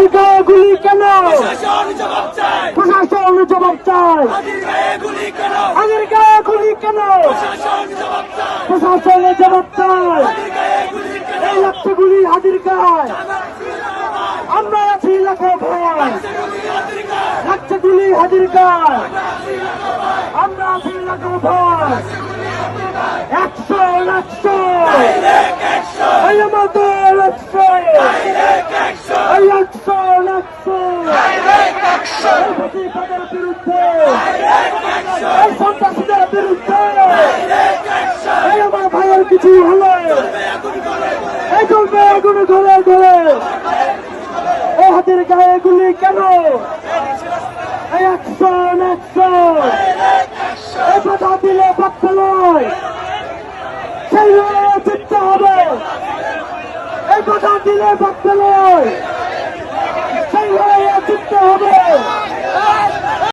হাদির গায়ে গুলি কেন? প্রশাসন জবাব চায়, প্রশাসন জবাব চায়। হাদির গায়ে গুলি কেন? হাদির গায়ে গুলি কেন? প্রশাসন জবাব চায়, প্রশাসন জবাব চায়। হাদির গায়ে গুলি কেন? এই লাগছে গুলি হাদির গায়ে। আমরা আছি লাখো ভয়, হাদির গায়ে, লাগছে গুলি হাদির গায়ে। আমরা আছি লাখো ভয়। 100 100 ডাইরেক্ট অ্যাকশন, এই আমাদের 100 ডাইরেক্ট অ্যাকশন, এই 100 100 ডাইরেক্ট অ্যাকশন, এই ফ্যাসিবাদের বিরুদ্ধে, ডাইরেক্ট অ্যাকশন, এই সন্ত্রাসীদের বিরুদ্ধে, ডাইরেক্ট অ্যাকশন। এই আমার ভাইয়ের কিছু হলে এই চলবে আগুন ঘরে ঘরে। এই হাতের গায়ে গুলি কেন? এই 100 100 এই কথা দিলে বাক্য নয়, সেই লড়াইয়ে জিততে হবে। এই কথা দিলে বাক্য নয়।